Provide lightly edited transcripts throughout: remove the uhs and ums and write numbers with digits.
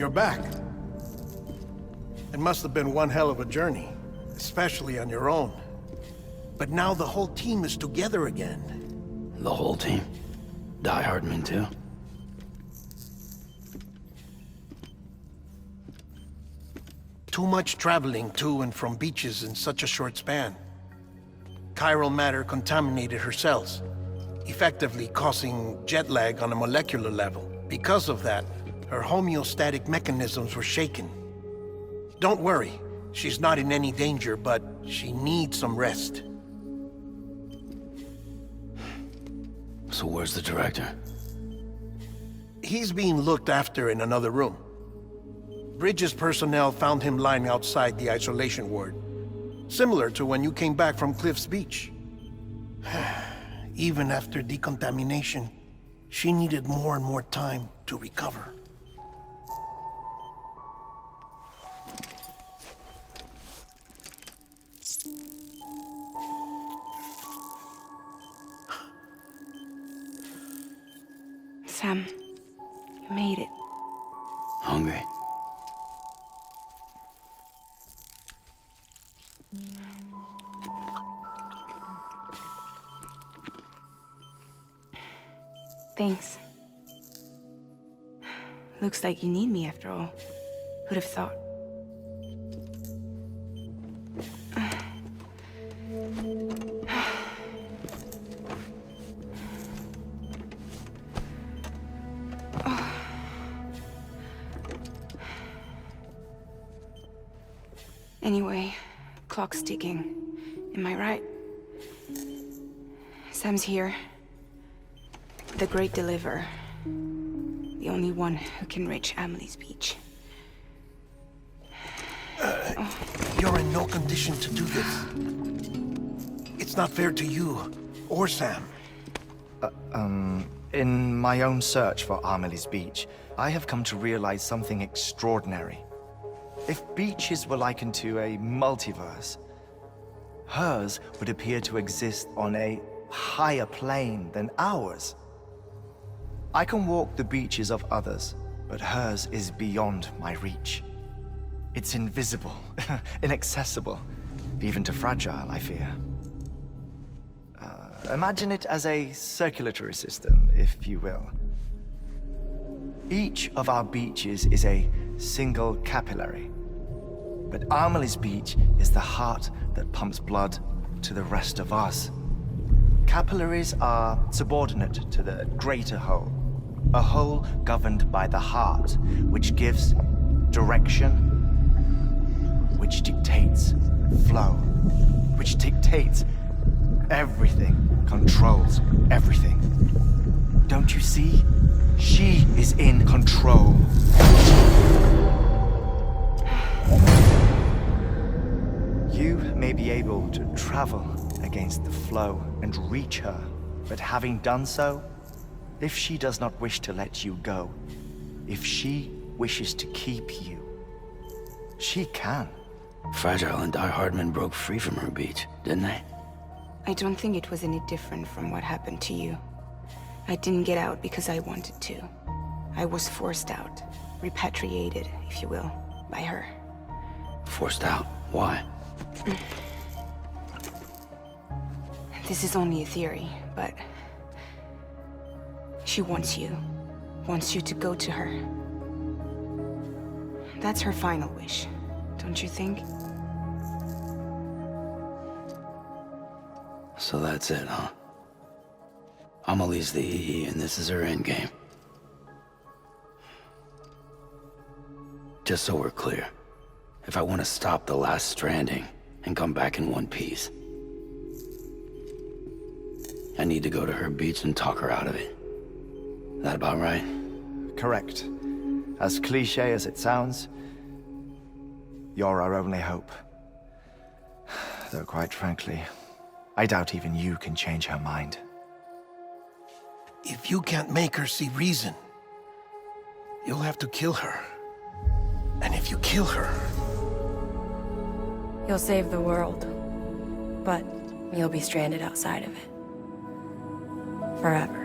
You're back. It must have been one hell of a journey, especially on your own. But now the whole team is together again. The whole team? Die Hardman too? Too much traveling to and from beaches in such a short span. Chiral matter contaminated her cells, effectively causing jet lag on a molecular level. Because of that, her homeostatic mechanisms were shaken. Don't worry, she's not in any danger, but she needs some rest. So where's the director? He's being looked after in another room. Bridges personnel found him lying outside the isolation ward. Similar to when you came back from Cliff's Beach. Even after decontamination, she needed more and more time to recover. Sam, you made it. Hungry? Thanks. Looks like you need me after all. Who'd have thought? Anyway, clock's ticking. Am I right? Sam's here. The Great Deliverer. The only one who can reach Amelie's Beach. You're in no condition to do this. It's not fair to you, or Sam. In my own search for Amelie's Beach, I have come to realize something extraordinary. If beaches were likened to a multiverse, hers would appear to exist on a higher plane than ours. I can walk the beaches of others, but hers is beyond my reach. It's invisible, inaccessible, even to fragile, I fear. Imagine it as a circulatory system, if you will. Each of our beaches is a single capillary. But Amelie's Beach is the heart that pumps blood to the rest of us. Capillaries are subordinate to the greater whole. A whole governed by the heart, which gives direction, which dictates flow, which dictates everything, controls everything. Don't you see? She is in control. You may be able to travel against the flow and reach her, but having done so, if she does not wish to let you go, if she wishes to keep you, she can. Fragile and Die Hardman broke free from her beach, didn't they? I don't think it was any different from what happened to you. I didn't get out because I wanted to. I was forced out, repatriated, if you will, by her. Forced out? Why? This is only a theory, but she wants you to go to her. That's her final wish, don't you think? So that's it, huh? Amelie's the EE, and this is her endgame. Just so we're clear, if I want to stop the last Stranding and come back in one piece, I need to go to her beach and talk her out of it. That about right? Correct. As cliché as it sounds, you're our only hope. Though quite frankly, I doubt even you can change her mind. If you can't make her see reason, you'll have to kill her. And if you kill her... You'll save the world, but you'll be stranded outside of it. Forever.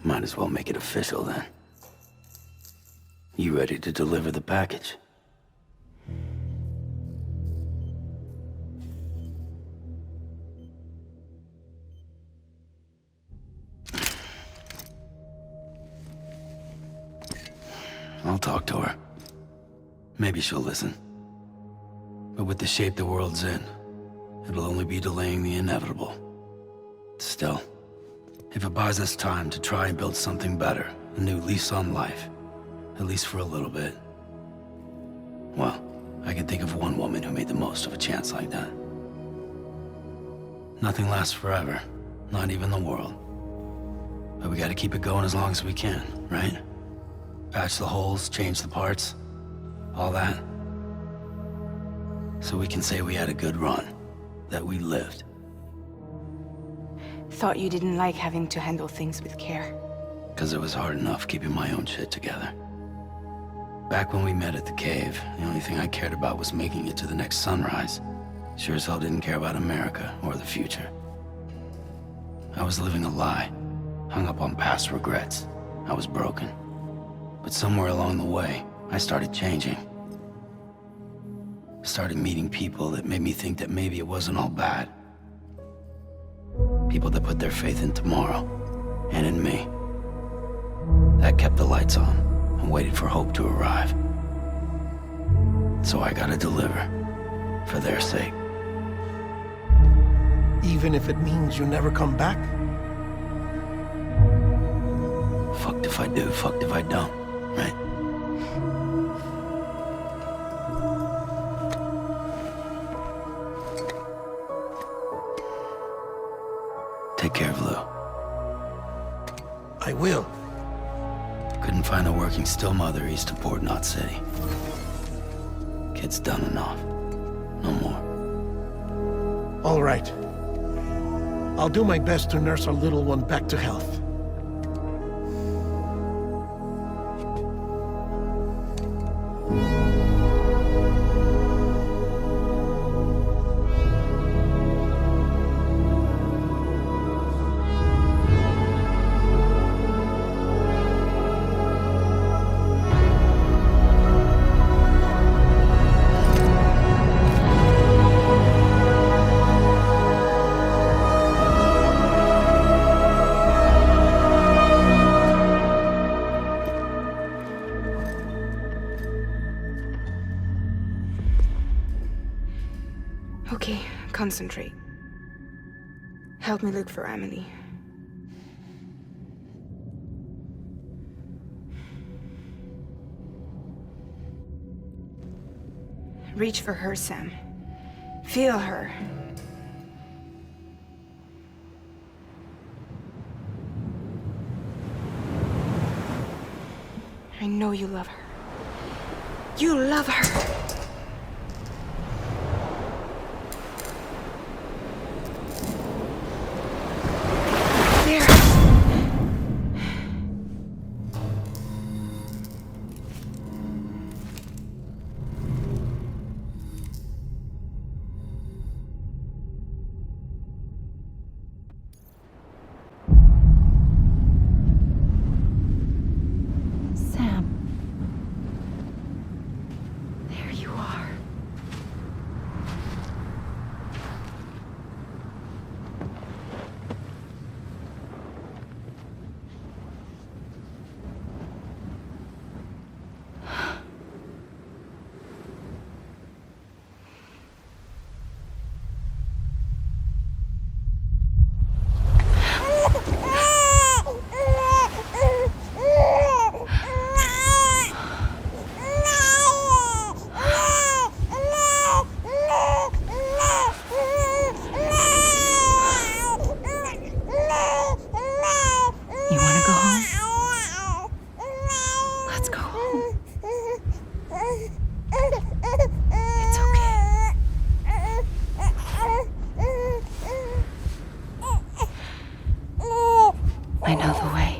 Might as well make it official then. You ready to deliver the package? I'll talk to her. Maybe she'll listen. But with the shape the world's in, it'll only be delaying the inevitable. Still, if it buys us time to try and build something better, a new lease on life, at least for a little bit, well, I can think of one woman who made the most of a chance like that. Nothing lasts forever, not even the world. But we gotta keep it going as long as we can, right? Patch the holes, change the parts, all that. So we can say we had a good run, that we lived. Thought you didn't like having to handle things with care. 'Cause it was hard enough keeping my own shit together. Back when we met at the cave, the only thing I cared about was making it to the next sunrise. Sure as hell didn't care about America or the future. I was living a lie, hung up on past regrets. I was broken. But somewhere along the way, I started changing. Started meeting people that made me think that maybe it wasn't all bad. People that put their faith in tomorrow, and in me. That kept the lights on, and waited for hope to arrive. So I gotta deliver, for their sake. Even if it means you never come back? Fucked if I do, fucked if I don't, right? Take care of Lou. I will. Couldn't find a working still mother east of Port Knot City. Kid's done enough. No more. All right. I'll do my best to nurse our little one back to health. Okay, concentrate. Help me look for Emily. Reach for her, Sam. Feel her. I know you love her. You love her! Sam. There I know the way.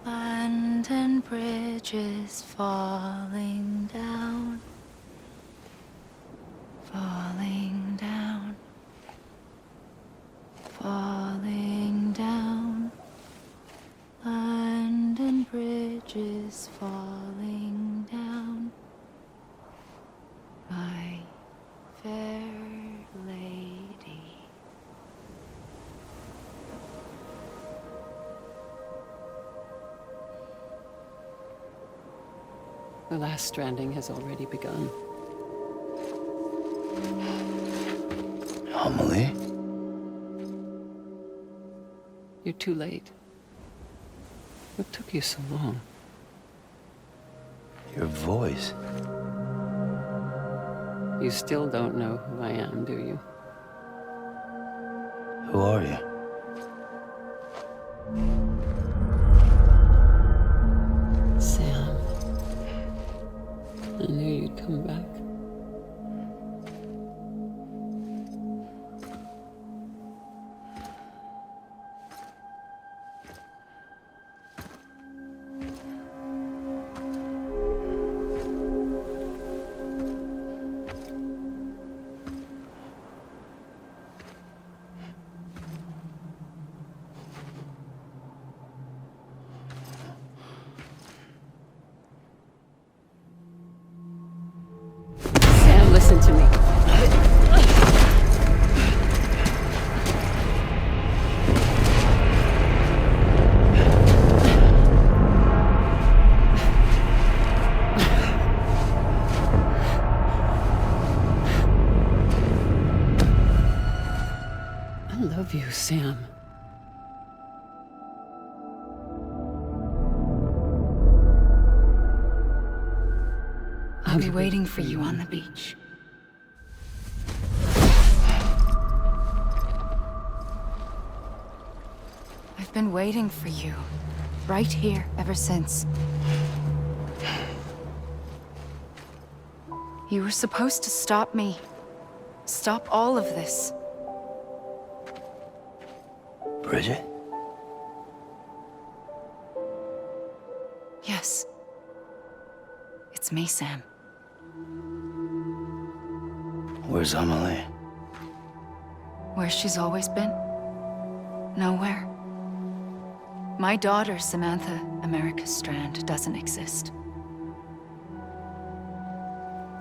London Bridge is falling down, falling down, falling down. London Bridge is falling down, my fair lady. The last stranding has already begun. Amelie? You're too late. What took you so long? Your voice. You still don't know who I am, do you? Who are you? Sam. I knew you'd come back. love you, Sam. I'll be waiting for you on the beach. I've been waiting for you, right here, ever since. You were supposed to stop me. Stop all of this. Bridget? Yes. It's me, Sam. Where's Amelie? Where she's always been. Nowhere. My daughter, Samantha America Strand, doesn't exist.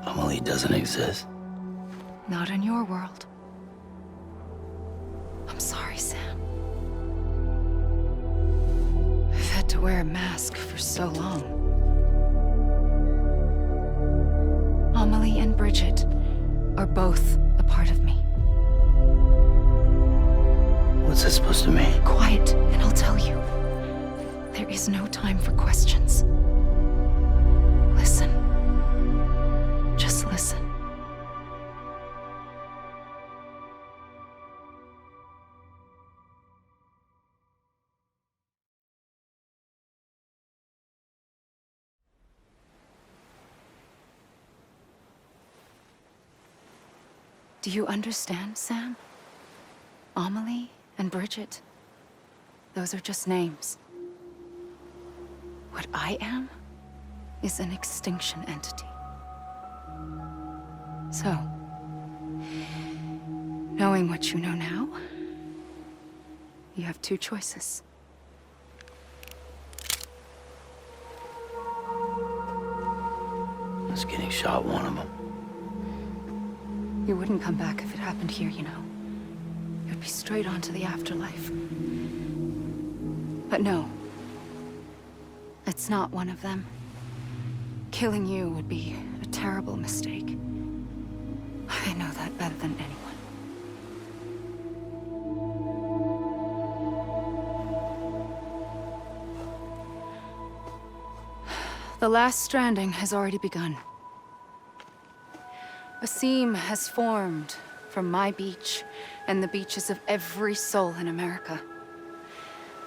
Amelie doesn't exist. Not in your world. I'm sorry, Sam. I've had to wear a mask for so long. Amelie and Bridget are both a part of me. What's that supposed to mean? Quiet, and I'll tell you. There is no time for questions. Listen. Just listen. Do you understand, Sam? Amelie and Bridget, those are just names. What I am is an extinction entity. So, knowing what you know now, you have two choices. Was getting shot one of them. You wouldn't come back if it happened here, you know. You'd be straight on to the afterlife. But no. It's not one of them. Killing you would be a terrible mistake. I know that better than anyone. The last stranding has already begun. A seam has formed from my beach and the beaches of every soul in America.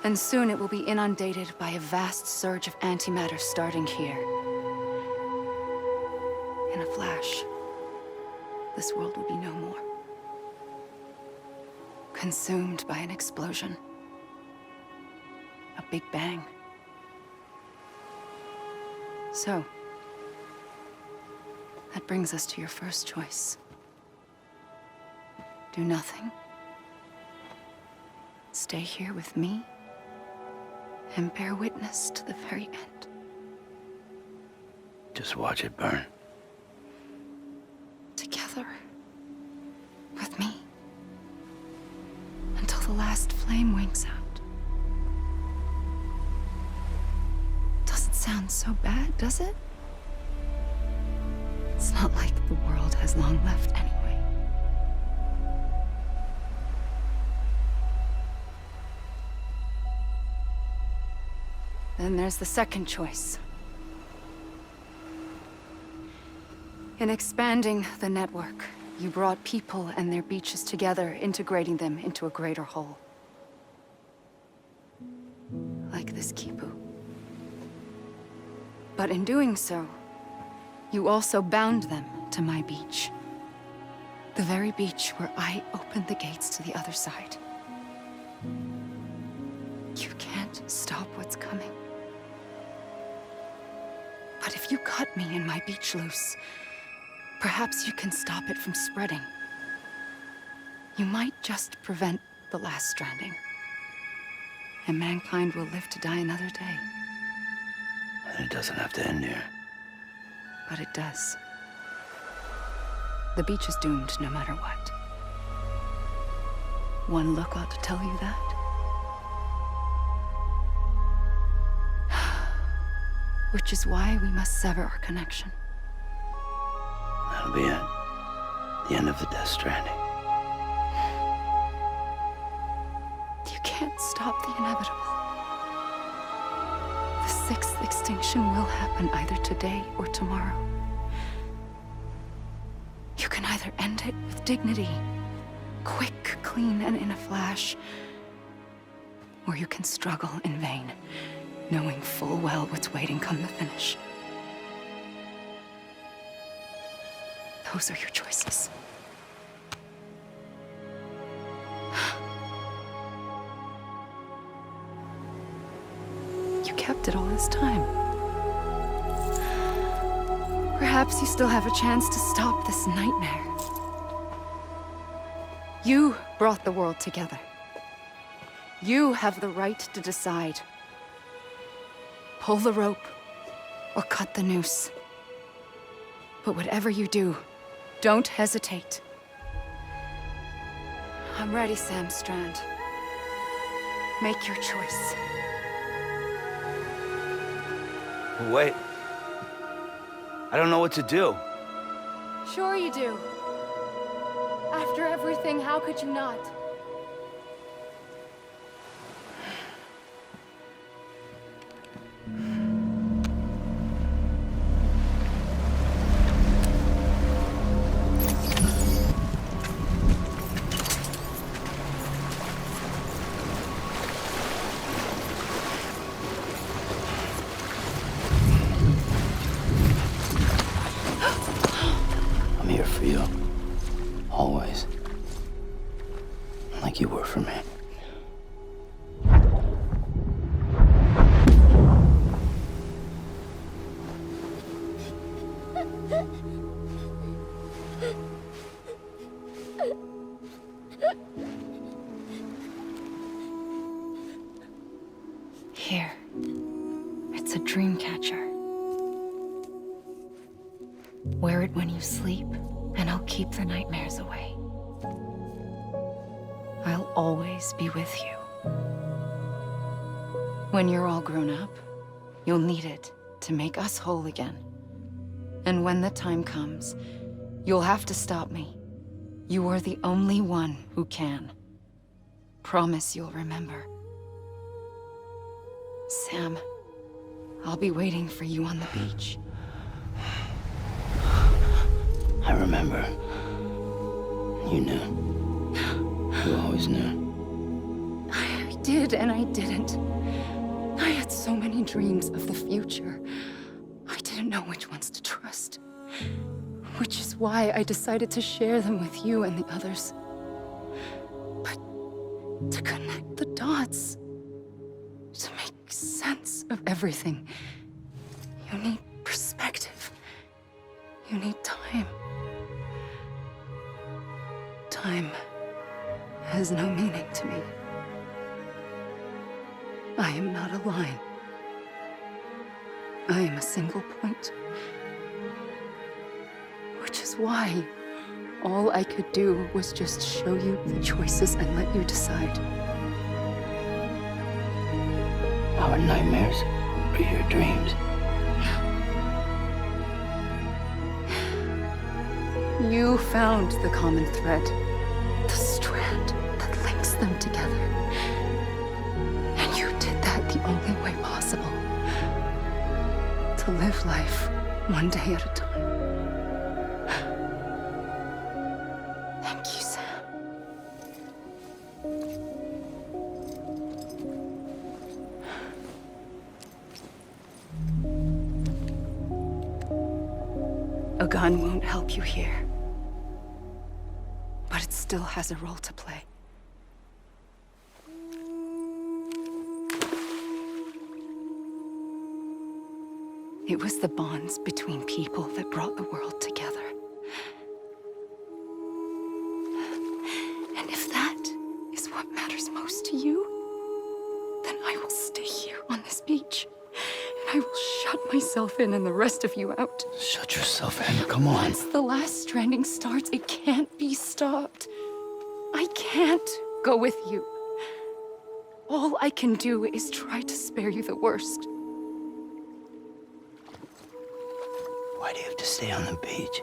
And soon it will be inundated by a vast surge of antimatter starting here. In a flash, this world will be no more. Consumed by an explosion. A big bang. So, that brings us to your first choice. Do nothing. Stay here with me and bear witness to the very end. Just watch it burn. Together. With me. Until the last flame winks out. Doesn't sound so bad, does it? It's not like the world has long left anyway. Then there's the second choice. In expanding the network, you brought people and their beaches together, integrating them into a greater whole. Like this Kipu. But in doing so, you also bound them to my beach. The very beach where I opened the gates to the other side. You can't stop what's coming. But if you cut me and my beach loose, perhaps you can stop it from spreading. You might just prevent the last stranding. And mankind will live to die another day. And it doesn't have to end here. But it does. The beach is doomed no matter what. One look ought to tell you that. Which is why we must sever our connection. That'll be it. The end of the Death Stranding. You can't stop the inevitable. The sixth extinction will happen either today or tomorrow. You can either end it with dignity, quick, clean, and in a flash, or you can struggle in vain, knowing full well what's waiting come the finish. Those are your choices. You kept it all this time. Perhaps you still have a chance to stop this nightmare. You brought the world together. You have the right to decide. Pull the rope or cut the noose. But whatever you do, don't hesitate. I'm ready, Sam Strand. Make your choice. Wait. I don't know what to do. Sure you do. After everything, how could you not? I'm here for you. Always. Like you were for me. Here. It's a dream catcher. Wear it when you sleep, and I'll keep the nightmares away. I'll always be with you. When you're all grown up, you'll need it to make us whole again. And when the time comes, you'll have to stop me. You are the only one who can. Promise you'll remember. Sam, I'll be waiting for you on the beach. I remember. You knew. You always knew. I did and I didn't. I had so many dreams of the future. I didn't know which ones to trust. Which is why I decided to share them with you and the others. But to connect the dots, to make sense of everything, you need perspective. You need time. Time has no meaning to me. I am not a line. I am a single point. Which is why all I could do was just show you the choices and let you decide. Our nightmares are your dreams. You found the common thread, the strand that links them together. And you did that the only way possible. To live life one day at a time. Thank you, Sam. A gun won't help you here. But it still has a role to play. It was the bonds between people that brought the world together. And if that is what matters most to you, then I will stay here on this beach. And I will shut myself in and the rest of you out. Shut yourself in. Come on. Once the last stranding starts, it can't be stopped. I can't go with you. All I can do is try to spare you the worst. Why do you have to stay on the beach?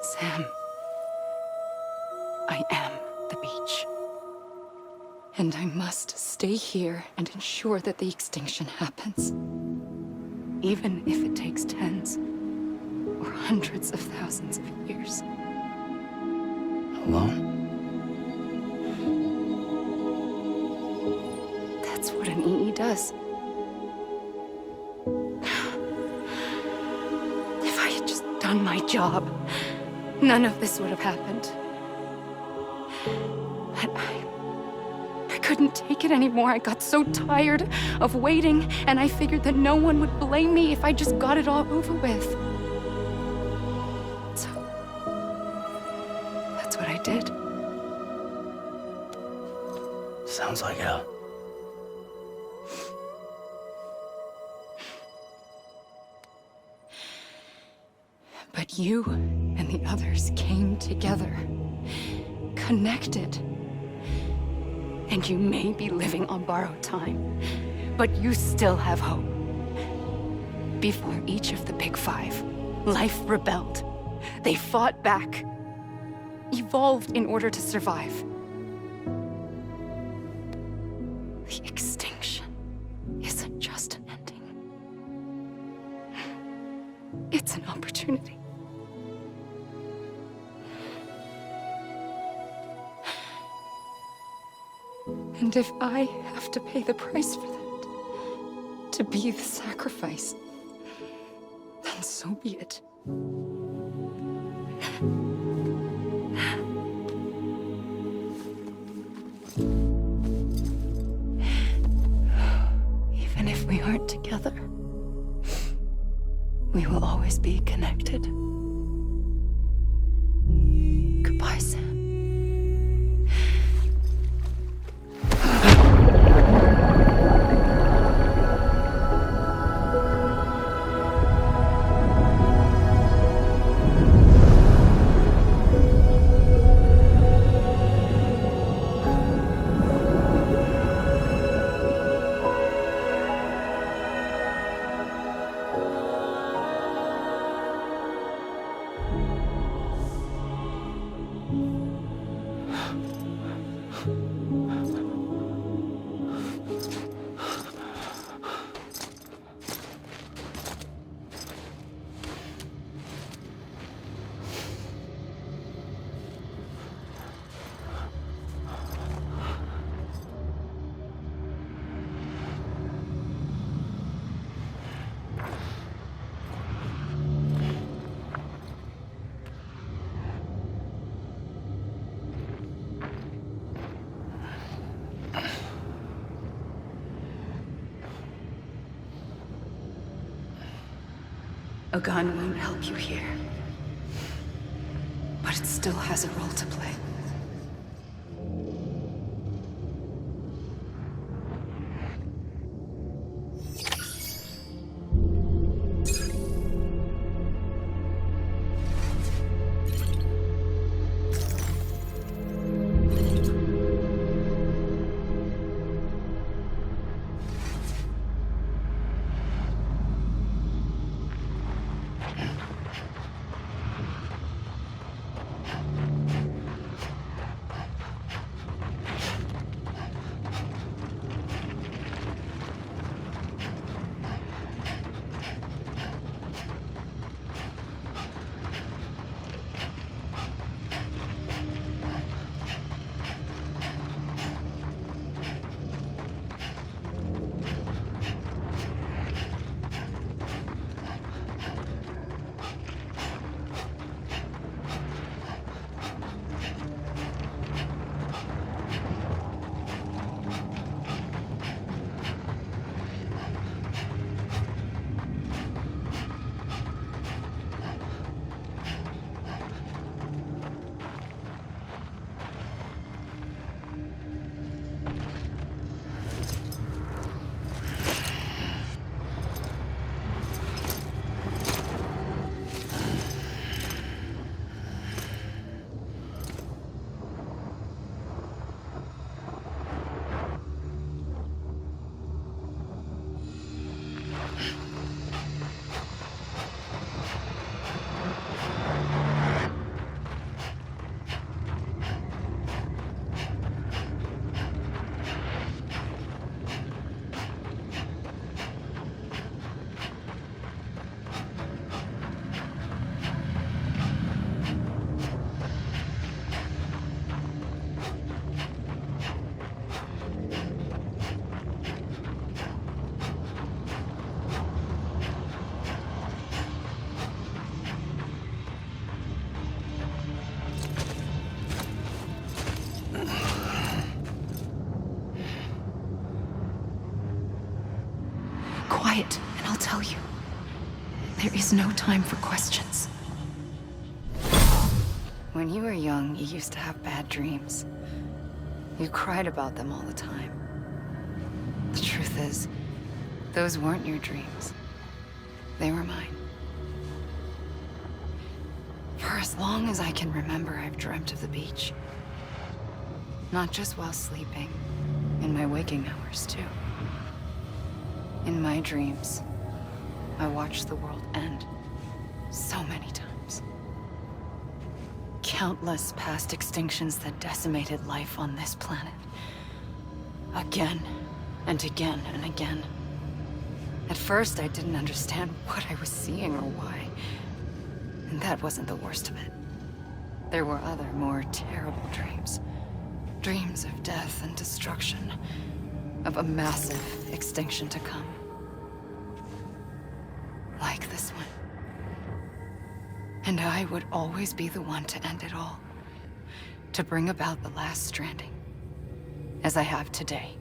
Sam, I am the beach. And I must stay here and ensure that the extinction happens. Even if it takes tens or hundreds of thousands of years. Alone? That's what an EE does. If I had just done my job, none of this would have happened. But I couldn't take it anymore. I got so tired of waiting, and I figured that no one would blame me if I just got it all over with. So, that's what I did. Sounds like hell. But you and the others came together, connected. And you may be living on borrowed time, but you still have hope. Before each of the Big Five, life rebelled. They fought back, evolved in order to survive. The extinction isn't just an ending. It's an opportunity. And if I have to pay the price for that, to be the sacrifice, then so be it. Even if we aren't together, we will always be connected. Goodbye, Sam. A gun won't help you here, but it still has a role to play. quiet, and I'll tell you. There is no time for questions. When you were young, you used to have bad dreams. You cried about them all the time. The truth is, those weren't your dreams. They were mine. For as long as I can remember, I've dreamt of the beach. Not just while sleeping, in my waking hours too. In my dreams, I watched the world end so many times. Countless past extinctions that decimated life on this planet. Again, and again, and again. At first, I didn't understand what I was seeing or why. And that wasn't the worst of it. There were other, more terrible dreams. Dreams of death and destruction. Of a massive extinction to come. Like this one. And I would always be the one to end it all. To bring about the last stranding. As I have today.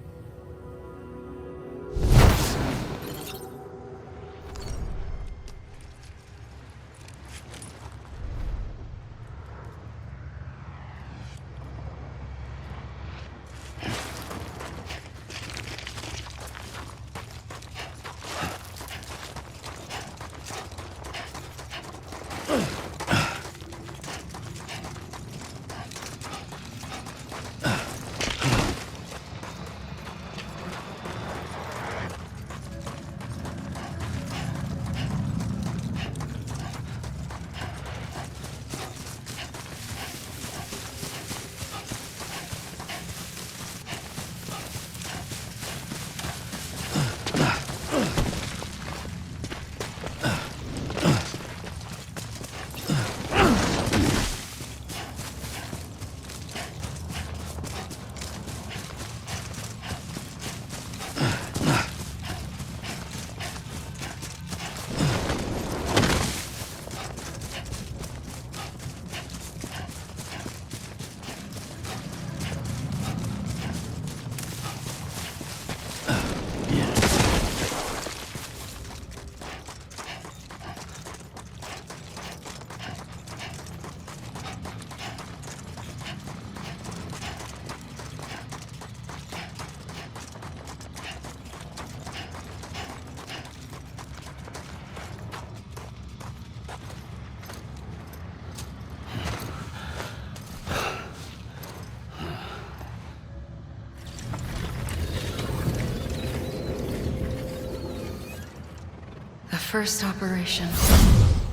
First operation,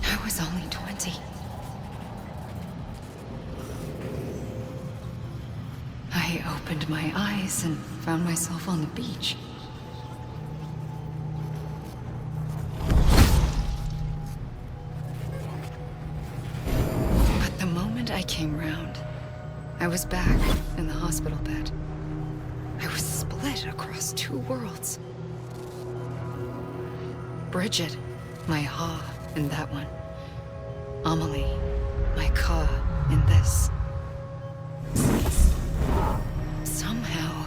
I was only 20. I opened my eyes and found myself on the beach. But the moment I came round, I was back in the hospital bed. I was split across two worlds. Bridget, my Ha in that one. Amelie, my Ka in this. Somehow,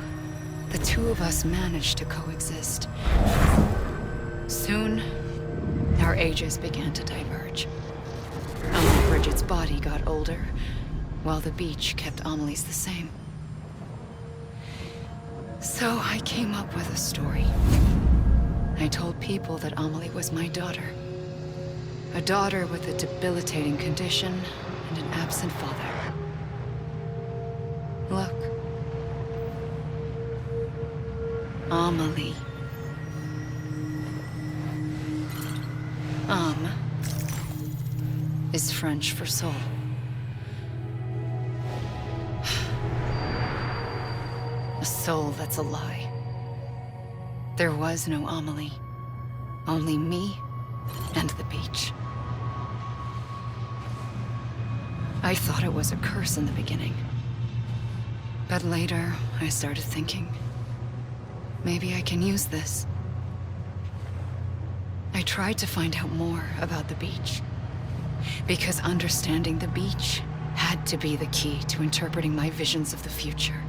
the two of us managed to coexist. Soon, our ages began to diverge. Amelie Bridget's body got older, while the beach kept Amelie's the same. So I came up with a story. I told people that Amelie was my daughter. A daughter with a debilitating condition and an absent father. Look. Amelie. Âme is French for soul. A soul that's a lie. There was no Amelie. Only me and the beach. I thought it was a curse in the beginning. But later, I started thinking, maybe I can use this. I tried to find out more about the beach. Because understanding the beach had to be the key to interpreting my visions of the future.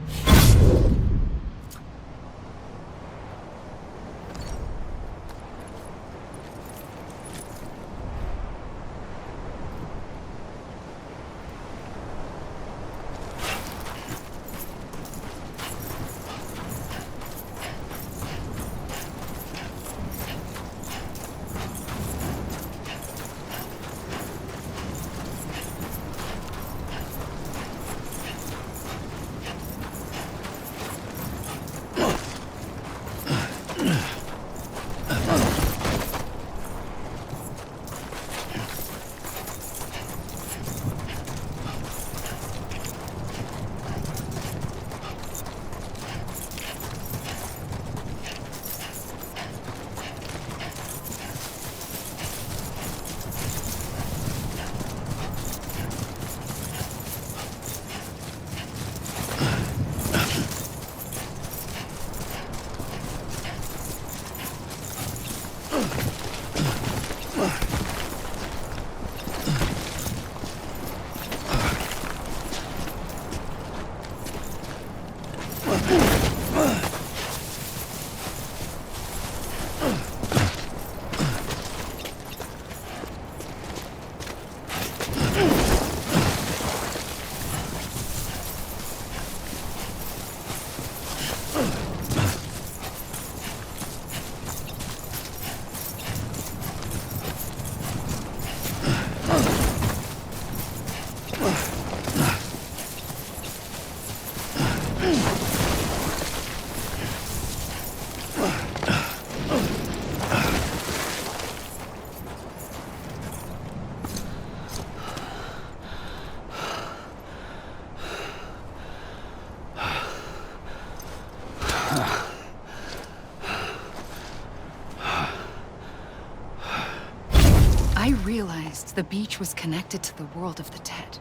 I realized the beach was connected to the world of the dead,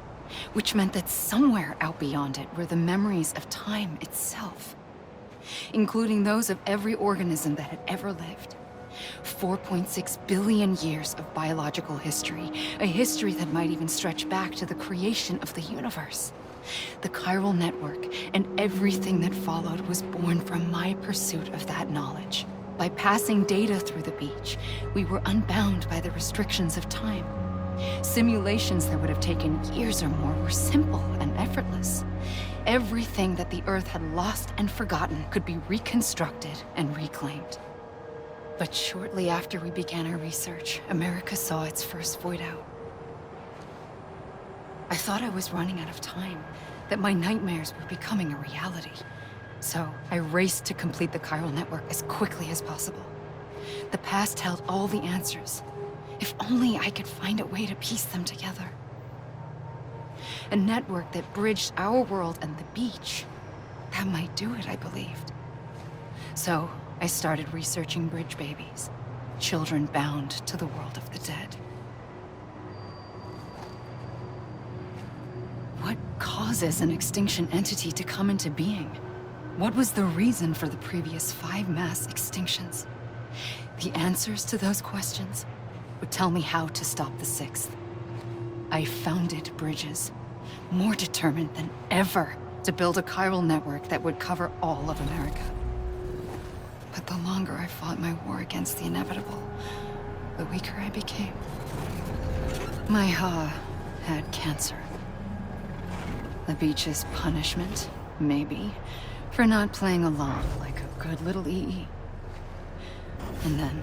which meant that somewhere out beyond it were the memories of time itself, including those of every organism that had ever lived. 4.6 billion years of biological history, a history that might even stretch back to the creation of the universe. The chiral network and everything that followed was born from my pursuit of that knowledge. By passing data through the beach, we were unbound by the restrictions of time. Simulations that would have taken years or more were simple and effortless. Everything that the Earth had lost and forgotten could be reconstructed and reclaimed. But shortly after we began our research, America saw its first voidout. I thought I was running out of time, that my nightmares were becoming a reality. So I raced to complete the chiral network as quickly as possible. The past held all the answers. If only I could find a way to piece them together. A network that bridged our world and the beach. That might do it, I believed. So I started researching bridge babies, children bound to the world of the dead. What causes an extinction entity to come into being? What was the reason for the previous 5 mass extinctions? The answers to those questions would tell me how to stop the 6th. I founded bridges, more determined than ever to build a chiral network that would cover all of America. But the longer I fought my war against the inevitable, the weaker I became. My Ha had cancer. The beach's punishment, maybe, for not playing along like a good little EE. And then,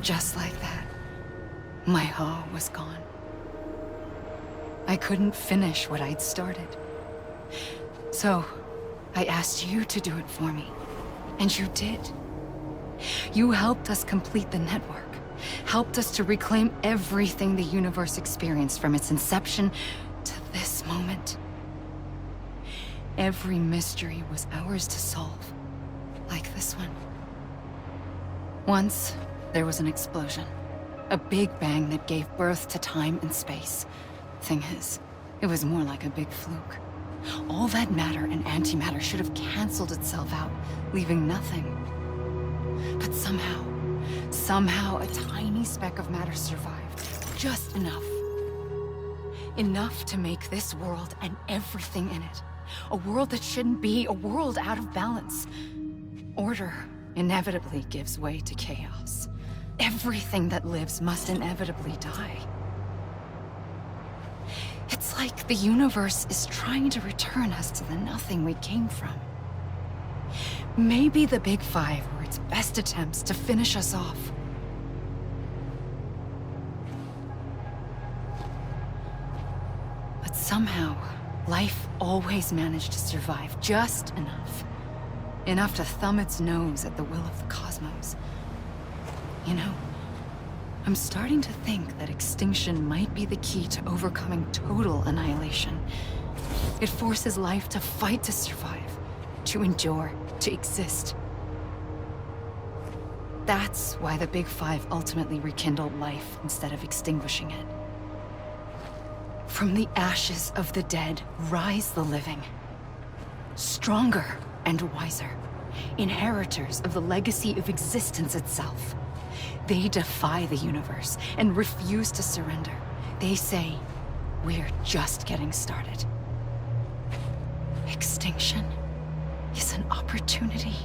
just like that, my Ha was gone. I couldn't finish what I'd started. So, I asked you to do it for me. And you did. You helped us complete the network. Helped us to reclaim everything the universe experienced from its inception to this moment. Every mystery was ours to solve, like this one. Once, there was an explosion. A big bang that gave birth to time and space. Thing is, it was more like a big fluke. All that matter and antimatter should have canceled itself out, leaving nothing. But somehow a tiny speck of matter survived. Just enough. Enough to make this world and everything in it. A world that shouldn't be, a world out of balance. Order inevitably gives way to chaos. Everything that lives must inevitably die. It's like the universe is trying to return us to the nothing we came from. Maybe the Big Five were its best attempts to finish us off. But somehow, life always managed to survive just enough. Enough to thumb its nose at the will of the cosmos. You know, I'm starting to think that extinction might be the key to overcoming total annihilation. It forces life to fight to survive, to endure, to exist. That's why the Big Five ultimately rekindled life instead of extinguishing it. From the ashes of the dead rise the living. Stronger and wiser. Inheritors of the legacy of existence itself. They defy the universe and refuse to surrender. They say, we're just getting started. Extinction is an opportunity.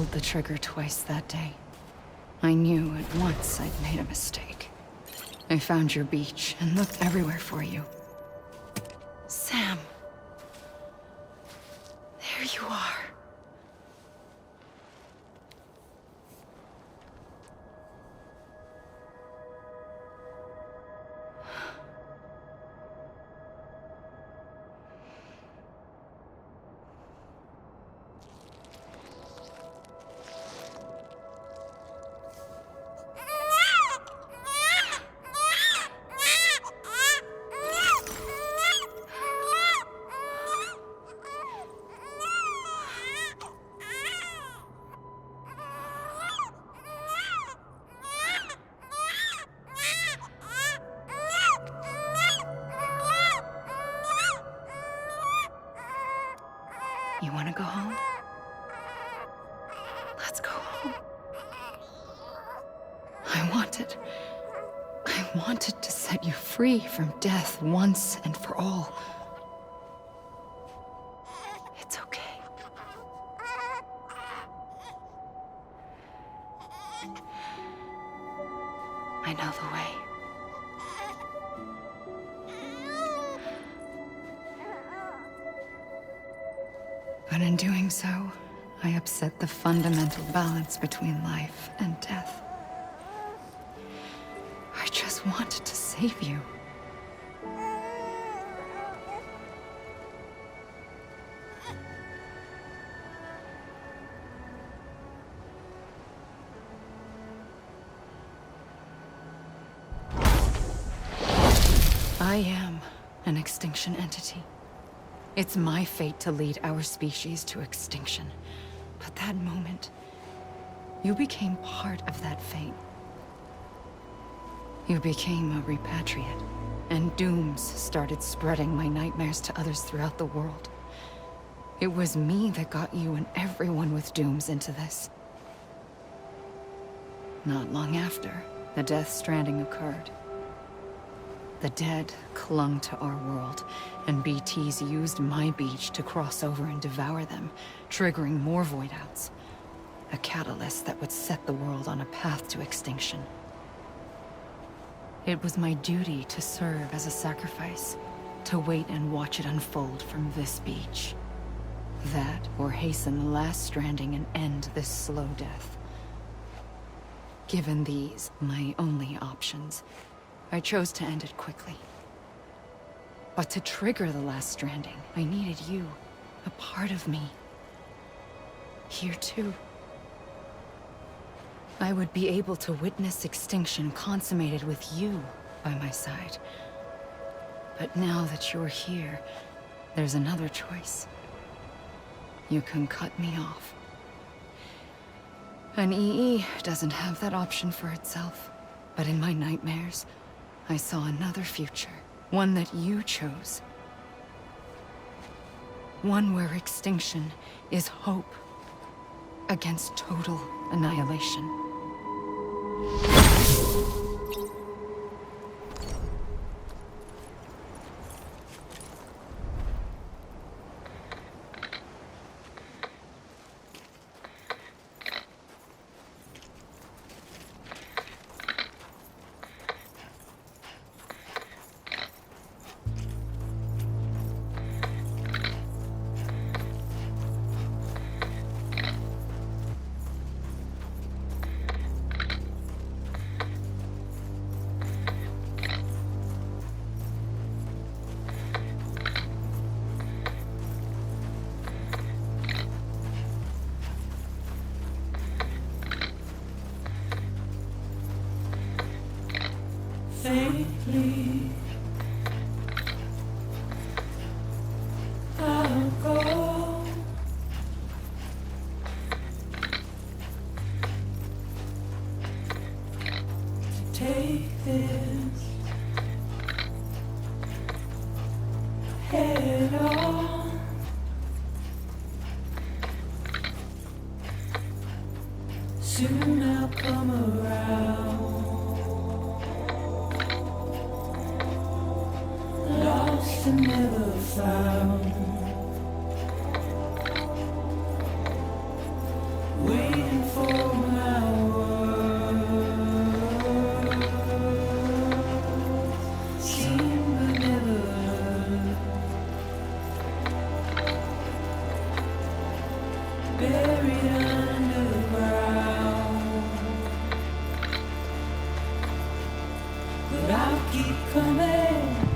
pulled the trigger twice that day. I knew at once I'd made a mistake. I found your beach and looked everywhere for you. Sam. There you are. You want to go home? Let's go home. I wanted to set you free from death once and for all. It's okay. I know the way. But in doing so, I upset the fundamental balance between life and death. I just wanted to save you. I am an extinction entity. It's my fate to lead our species to extinction. But that moment, you became part of that fate. You became a repatriate, and dooms started spreading my nightmares to others throughout the world. It was me that got you and everyone with dooms into this. Not long after, the Death Stranding occurred. The dead clung to our world, and BTs used my beach to cross over and devour them, triggering more voidouts. A catalyst that would set the world on a path to extinction. It was my duty to serve as a sacrifice, to wait and watch it unfold from this beach. That, or hasten the last stranding and end this slow death. Given these, my only options, I chose to end it quickly. But to trigger the last stranding, I needed you, a part of me. Here too. I would be able to witness extinction consummated with you by my side. But now that you're here, there's another choice. You can cut me off. An EE doesn't have that option for itself. But in my nightmares, I saw another future, one that you chose. One where extinction is hope against total annihilation. Faintly, I'll go. Take this head on. Soon I'll come around. Lost and never found. Wait. but I'll keep coming.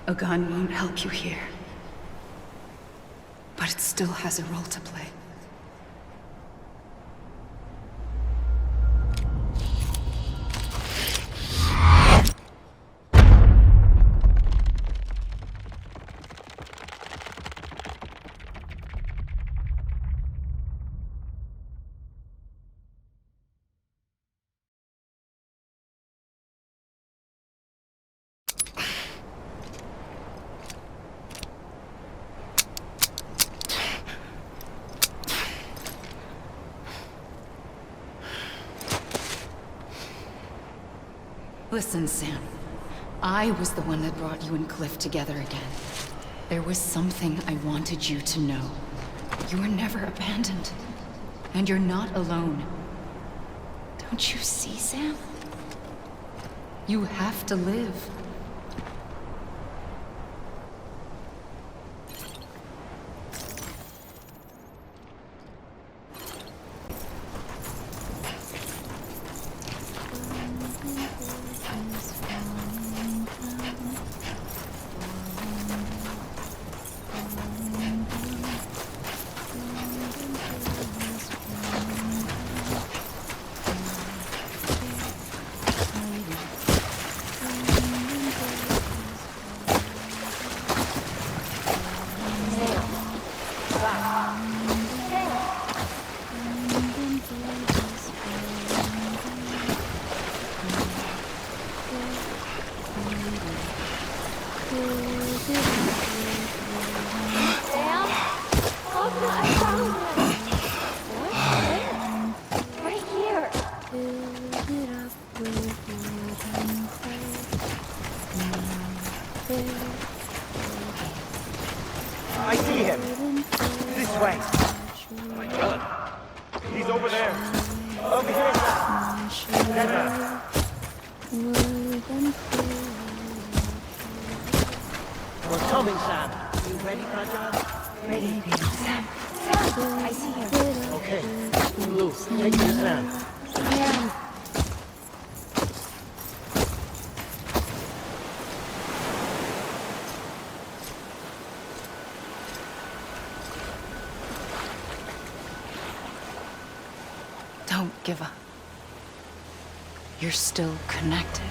A gun won't help you here. But it still has a role to play. Listen, Sam. I was the one that brought you and Cliff together again. There was something I wanted you to know. You were never abandoned. And you're not alone. Don't you see, Sam? You have to live. I see him. This way. My God. He's over there. Over here. Never. We're coming, Sam. You ready for a job? Ready? Sam, I see him. Okay. Blue, take your Sam. Sam. Don't give up. You're still connected.